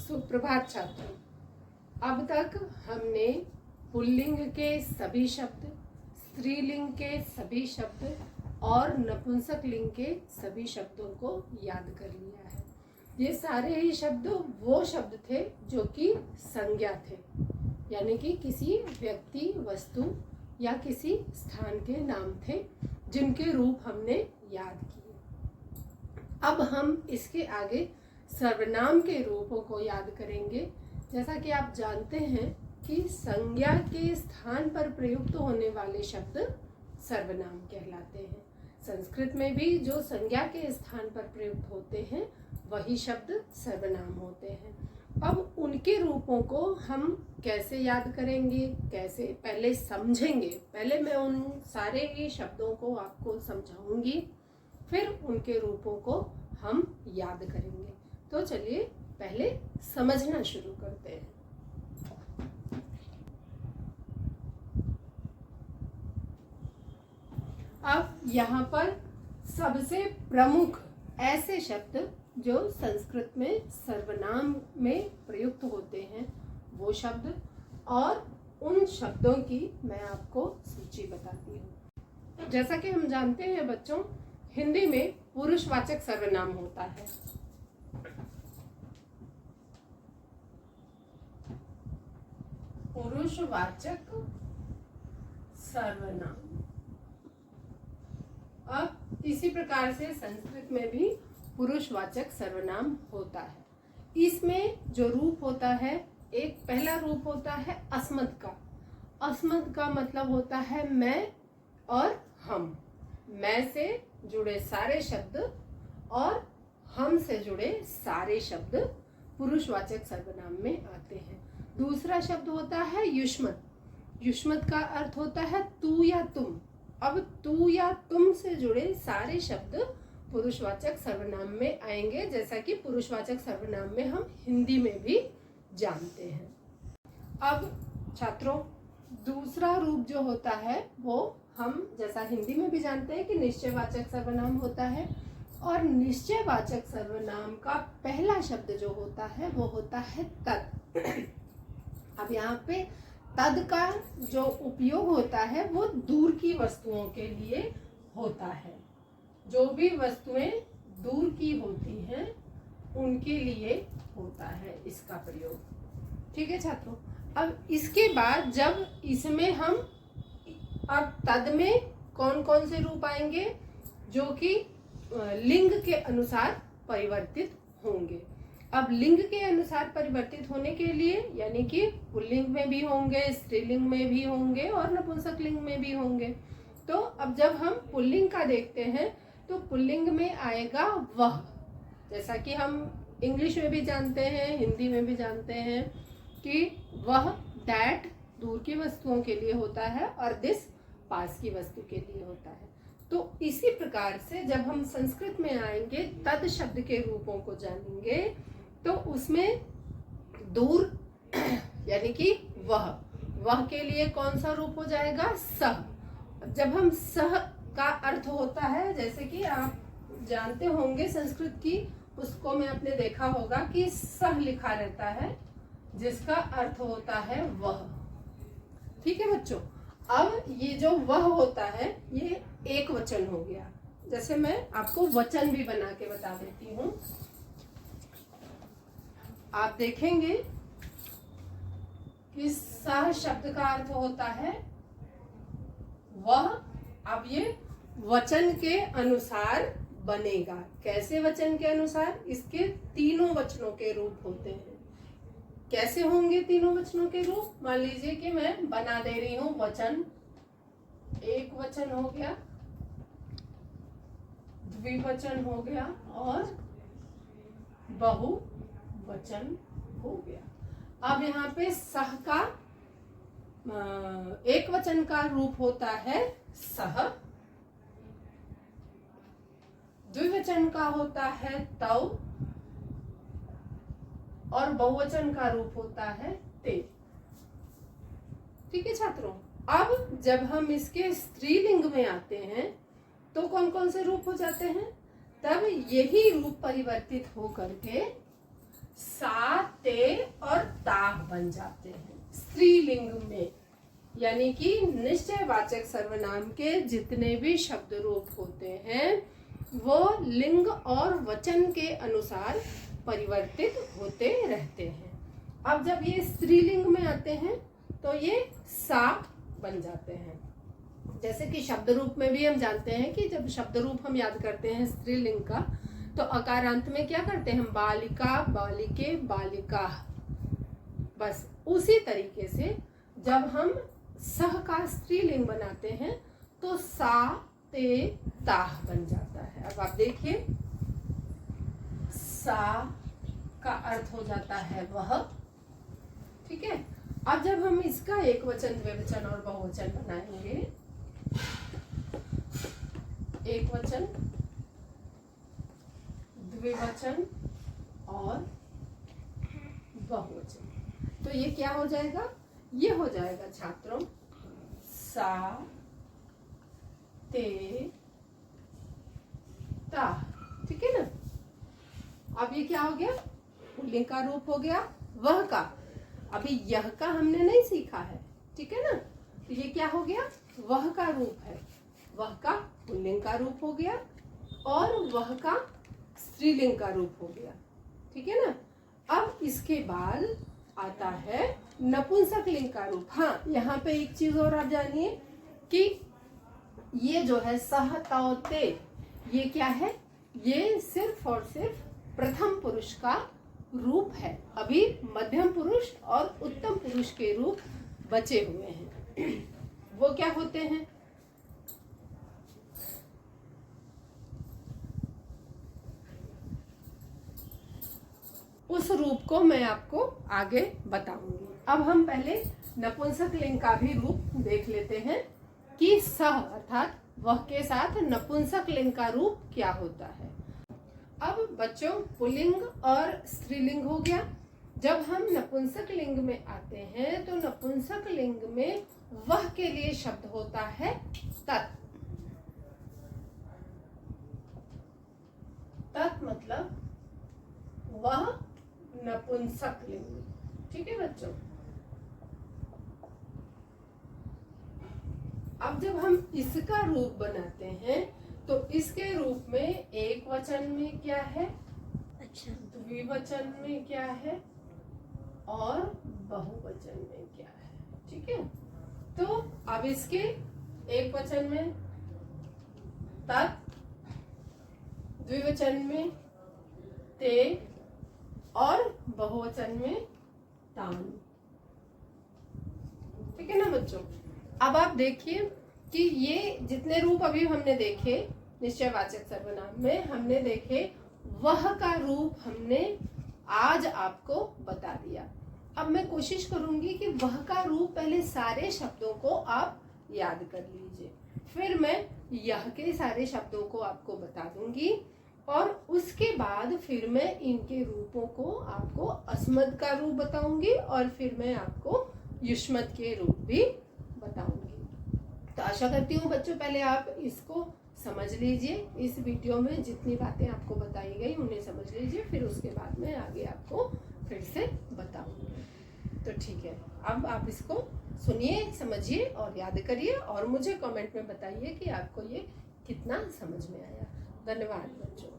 सुप्रभात छात्रों। अब तक हमने पुल्लिंग के सभी शब्द, स्त्रीलिंग के सभी शब्द और नपुंसक लिंग के सभी शब्दों को याद कर लिया है। ये सारे ही शब्द वो शब्द थे जो कि संज्ञा थे, यानी कि किसी व्यक्ति, वस्तु या किसी स्थान के नाम थे जिनके रूप हमने याद किए। अब हम इसके आगे सर्वनाम के रूपों को याद करेंगे। जैसा कि आप जानते हैं कि संज्ञा के स्थान पर प्रयुक्त होने वाले शब्द सर्वनाम कहलाते हैं। संस्कृत में भी जो संज्ञा के स्थान पर प्रयुक्त होते हैं वही शब्द सर्वनाम होते हैं। अब उनके रूपों को हम कैसे याद करेंगे, कैसे पहले समझेंगे। पहले मैं उन सारे ही शब्दों को आपको समझाऊंगी, फिर उनके रूपों को हम याद करेंगे। तो चलिए पहले समझना शुरू करते हैं। अब यहाँ पर सबसे प्रमुख ऐसे शब्द जो संस्कृत में सर्वनाम में प्रयुक्त होते हैं वो शब्द, और उन शब्दों की मैं आपको सूची बताती हूँ। जैसा कि हम जानते हैं बच्चों, हिंदी में पुरुषवाचक सर्वनाम होता है। पुरुषवाचक सर्वनाम। अब इसी प्रकार से संस्कृत में भी पुरुषवाचक सर्वनाम होता है। इसमें जो रूप होता है, एक पहला रूप होता है अस्मत् का। अस्मत् का मतलब होता है मैं और हम। मैं से जुड़े सारे शब्द और हम से जुड़े सारे शब्द पुरुषवाचक सर्वनाम में आते हैं। दूसरा शब्द होता है युष्मत्। युष्मत् का अर्थ होता है तू या तुम। अब तू या तुम से जुड़े सारे शब्द पुरुषवाचक सर्वनाम में आएंगे, जैसा कि पुरुषवाचक सर्वनाम में हम हिंदी में भी जानते हैं। अब छात्रों, दूसरा रूप जो होता है वो हम जैसा हिंदी में भी जानते हैं कि निश्चयवाचक सर्वनाम होता है, और निश्चयवाचक सर्वनाम का पहला शब्द जो होता है वो होता है तद। अब यहाँ पे तद का जो उपयोग होता है वो दूर की वस्तुओं के लिए होता है। जो भी वस्तुएं दूर की होती हैं उनके लिए होता है इसका प्रयोग। ठीक है छात्रों। अब इसके बाद जब इसमें हम, अब तद में कौन कौन से रूप आएंगे जो कि लिंग के अनुसार परिवर्तित होंगे। अब लिंग के अनुसार परिवर्तित होने के लिए, यानी कि पुल्लिंग में भी होंगे, स्त्रीलिंग में भी होंगे और नपुंसक लिंग में भी होंगे। तो अब जब हम पुल्लिंग का देखते हैं तो पुल्लिंग में आएगा वह। जैसा कि हम इंग्लिश में भी जानते हैं, हिंदी में भी जानते हैं कि वह, दैट दूर की वस्तुओं के लिए होता है और दिस पास की वस्तु के लिए होता है। तो इसी प्रकार से जब हम संस्कृत में आएंगे, तद शब्द के रूपों को जानेंगे, तो उसमें दूर यानी कि वह के लिए कौन सा रूप हो जाएगा? सह। जब हम सह का अर्थ होता है, जैसे कि आप जानते होंगे संस्कृत की पुस्तकों में आपने देखा होगा कि सह लिखा रहता है, जिसका अर्थ होता है वह। ठीक है बच्चों। अब ये जो वह होता है ये एक वचन हो गया। जैसे मैं आपको वचन भी बना के बता देती हूँ। आप देखेंगे कि सह शब्द का अर्थ होता है वह। अब ये वचन के अनुसार बनेगा। कैसे वचन के अनुसार? इसके तीनों वचनों के रूप होते हैं। कैसे होंगे तीनों वचनों के रूप? मान लीजिए कि मैं बना दे रही हूं वचन। एक वचन हो गया, द्विवचन हो गया और बहुवचन हो गया। अब यहाँ पे सह का एक वचन का रूप होता है सह, द्विवचन का होता है तौ, और बहुवचन का रूप होता है ते। ठीक है छात्रों। अब जब हम इसके स्त्रीलिंग में आते हैं तो कौन कौन से रूप हो जाते हैं? तब यही रूप परिवर्तित हो करके सा, ते, ते और ताह बन जाते हैं स्त्रीलिंग में। यानी कि निश्चयवाचक सर्वनाम के जितने भी शब्द रूप होते हैं वो लिंग और वचन के अनुसार परिवर्तित होते रहते हैं। अब जब ये स्त्रीलिंग में आते हैं तो ये सा बन जाते हैं। जैसे कि शब्द रूप में भी हम जानते हैं कि जब शब्द रूप हम याद करते हैं स्त्रीलिंग का तो अकारांत में क्या करते हैं हम, बालिका, बालिके, बालिका। बस उसी तरीके से जब हम सह का स्त्रीलिंग बनाते हैं तो सा ते ताह बन जाता है। अब आप देखिए, सा का अर्थ हो जाता है वह, ठीक है। अब जब हम इसका एक वचन, द्विवचन और बहुवचन बनाएंगे, एक वचन, द्विवचन और बहुवचन, तो ये क्या हो जाएगा, ये हो जाएगा छात्रों सा ते ता, ठीक है ना। अब ये क्या हो गया, पुल्लिंग का रूप हो गया वह का। अभी यह का हमने नहीं सीखा है, ठीक है ना। तो ये क्या हो गया, वह का रूप है, वह का पुल्लिंग का रूप हो गया और वह का स्त्रीलिंग का रूप हो गया, ठीक है ना। अब इसके बाद आता है नपुंसक लिंग का रूप। हाँ, यहाँ पे एक चीज और आप जानिए कि ये जो है सह तौ ते, ये क्या है, ये सिर्फ और सिर्फ प्रथम पुरुष का रूप है। अभी मध्यम पुरुष और उत्तम पुरुष के रूप बचे हुए हैं। वो क्या होते हैं, उस रूप को मैं आपको आगे बताऊंगी। अब हम पहले नपुंसक लिंग का भी रूप देख लेते हैं कि सह अर्थात वह के साथ नपुंसक लिंग का रूप क्या होता है। अब बच्चों, पुल्लिंग और स्त्रीलिंग हो गया। जब हम नपुंसक लिंग में आते हैं तो नपुंसक लिंग में वह के लिए शब्द होता है तत्। तत् मतलब वह नपुंसक लिंग, ठीक है बच्चों। अब जब हम इसका रूप बनाते हैं तो इसके रूप में एक वचन में क्या है, अच्छा, द्विवचन में क्या है और बहुवचन में क्या है, ठीक है। तो अब इसके एक वचन में तत्, द्विवचन में ते और बहुवचन में तान, ठीक है ना बच्चों। अब आप देखिए कि ये जितने रूप अभी हमने देखे निश्चयवाचक सर्वनाम में, हमने देखे वह का रूप हमने आज आपको बता दिया। अब मैं कोशिश करूंगी कि वह का रूप पहले सारे शब्दों को आप याद कर लीजिए, फिर मैं यह के सारे शब्दों को आपको बता दूंगी और उसके बाद फिर मैं इनके रूपों को आपको अस्मद का रूप बताऊंगी और फिर मैं आपको युष्मत के रूप भी बताऊंगी। तो आशा करती हूँ बच्चों पहले आप इसको समझ लीजिए, इस वीडियो में जितनी बातें आपको बताई गई उन्हें समझ लीजिए, फिर उसके बाद मैं आगे आपको फिर से बताऊंगी। तो ठीक है, अब आप इसको सुनिए, समझिए और याद करिए और मुझे कमेंट में बताइए कि आपको ये कितना समझ में आया। धन्यवाद बच्चों।